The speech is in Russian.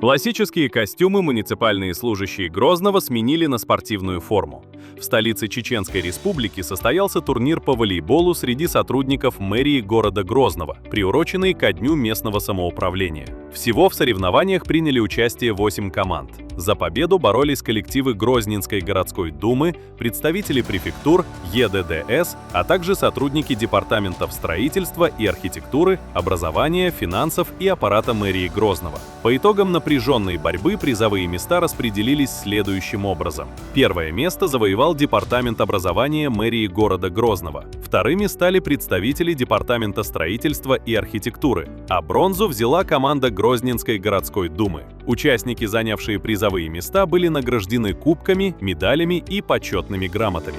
Классические костюмы муниципальные служащие Грозного сменили на спортивную форму. В столице Чеченской Республики состоялся турнир по волейболу среди сотрудников мэрии города Грозного, приуроченный ко дню местного самоуправления. Всего в соревнованиях приняли участие 8 команд. За победу боролись коллективы Грозненской городской думы, представители префектур, ЕДДС, а также сотрудники департаментов строительства и архитектуры, образования, финансов и аппарата мэрии Грозного. По итогам напряженной борьбы призовые места распределились следующим образом. Первое место завоевал департамент образования мэрии города Грозного. Вторыми стали представители департамента строительства и архитектуры, а бронзу взяла команда Грозненской городской думы. Участники, занявшие призовые места, были награждены кубками, медалями и почетными грамотами.